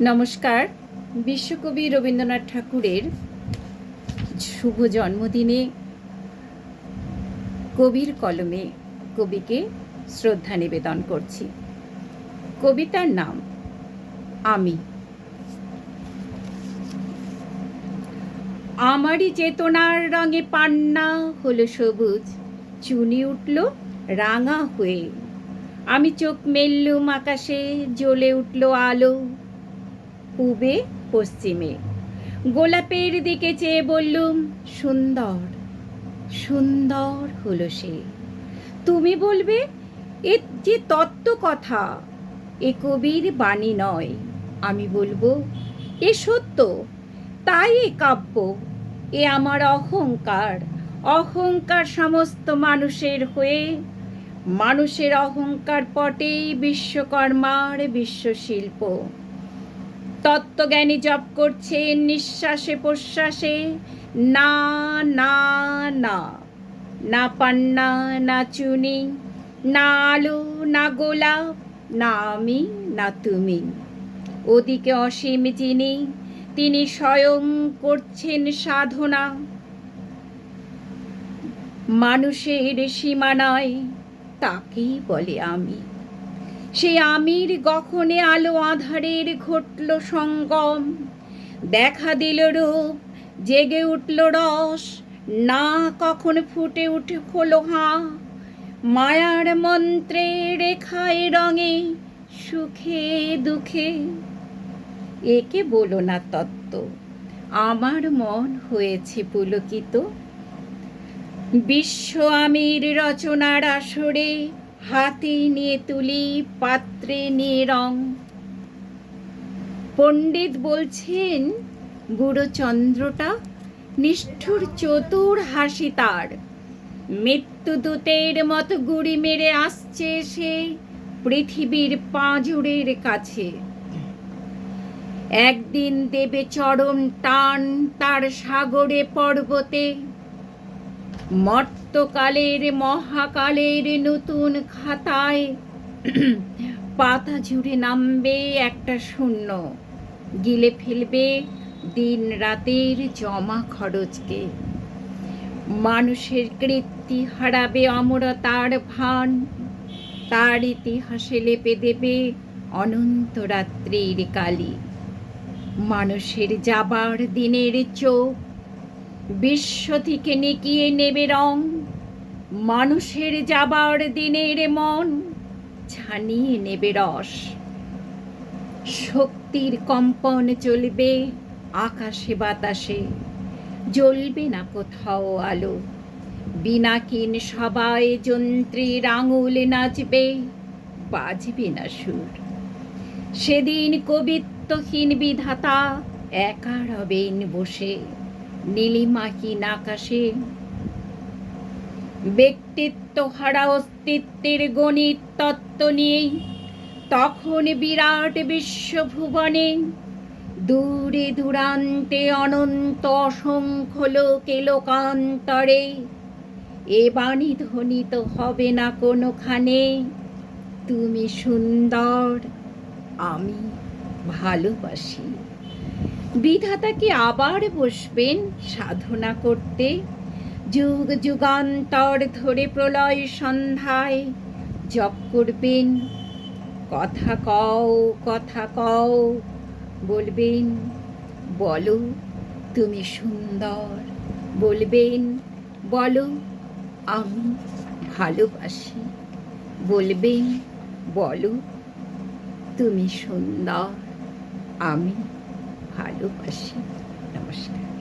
নমস্কার। বিশ্বকবি রবীন্দ্রনাথ ঠাকুরের শুভ জন্মদিনে কবির কলমে কবিকে শ্রদ্ধা নিবেদন করছি। কবিতার নাম আমি। আমারই চেতনার রঙে পান্না হলো সবুজ, চুনি উঠল রাঙা হয়ে। আমি চোখ মেললুম আকাশে, জ্বলে উঠল আলো পূবে পশ্চিমে। গোলাপের দিকে চেয়ে বললুম সুন্দর, সুন্দর হলো সে। তুমি বলবে এ যে তত্ত্ব কথা, এ কবির বাণী নয়। আমি বলবো এ সত্য, তাই এ কাব্য। এ আমার অহংকার, অহংকার সমস্ত মানুষের হয়ে। মানুষের অহংকার পটেই বিশ্বকর্মার বিশ্বশিল্প। তত্ত্বজ্ঞানী জপ করছেন নিঃশ্বাসে প্রশ্বাসে, না না না, না পান্না না চুনি, না আলো না গোলাপ, না আমি না তুমি। ওদিকে অসীম যিনি, তিনি স্বয়ং করছেন সাধনা। মানুষের সীমানায় তাকেই বলে আমি। সেই আমির গখনে আলো আঁধারের ঘটল সঙ্গম। দেখা দিল রূপ, জেগে উঠল রস, না কখন ফুটে উঠে হলো হাঁ। মায়ার মন্ত্রে রেখায় রঙে, সুখে দুঃখে। একে বলো না তত্ত্ব, আমার মন হয়েছে পুলকিত। বিশ্ব আমির রচনার আসরে হাতে নিয়ে তুলি, পাত্রে নিয়ে রং। পণ্ডিত বলছেন বুড়ো চন্দ্রটা নিষ্ঠুর চতুর হাসি তার। মৃত্যুদূতের মতো গুড়ি মেরে আসছে সে পৃথিবীর পাঁজরের কাছে। একদিন দেবে চরম টান তার সাগরে পর্বতে। মর্তকালের মহাকালের নতুন খাতায় পাতা জুড়ে নামবে একটা শূন্য, গিলে ফেলবে দিন রাতের জমা খরচকে। মানুষের কীর্তি হারাবে অমরতার ভান, তার ইতিহাসে লেপে দেবে অনন্ত রাত্রির কালি। মানুষের যাবার দিনের চোখ বিশ্ব থেকে নিকিয়ে নেবে রং। মানুষের যাবার দিনের মন ছানিয়ে নেবে রস। শক্তির কম্পন চলবে আকাশে বাতাসে, জ্বলবে না কোথাও আলো। বিনাকিন সবাই যন্ত্রীর আঙুল নাচবে, বাজবে না সুর। সেদিন কবিত্বহীন বিধাতা একা রবেন বসে নীলিমাহীন আকাশে। ব্যক্তিত্ব হারা অস্তিত্বের গণিত তত্ত্ব নিয়ে তখন বিরাট বিশ্বভুবনে দূরে দূরান্তে অনন্ত অসংখ্য লোকে লোকান্তরে এ বাণী ধ্বনিত হবে না কোনোখানে, তুমি সুন্দর, আমি ভালোবাসি। বিধাতা কি আবার বসবেন সাধনা করতে? যুগ যুগান্তর ধরে প্রলয় সন্ধ্যায় জপ করবেন, কথা কও কথা কও, বলবেন বলো তুমি সুন্দর, বলবেন বলো আমি ভালোবাসি, বলবেন বলো তুমি সুন্দর, আমি ভালোবাসি। নমস্কার।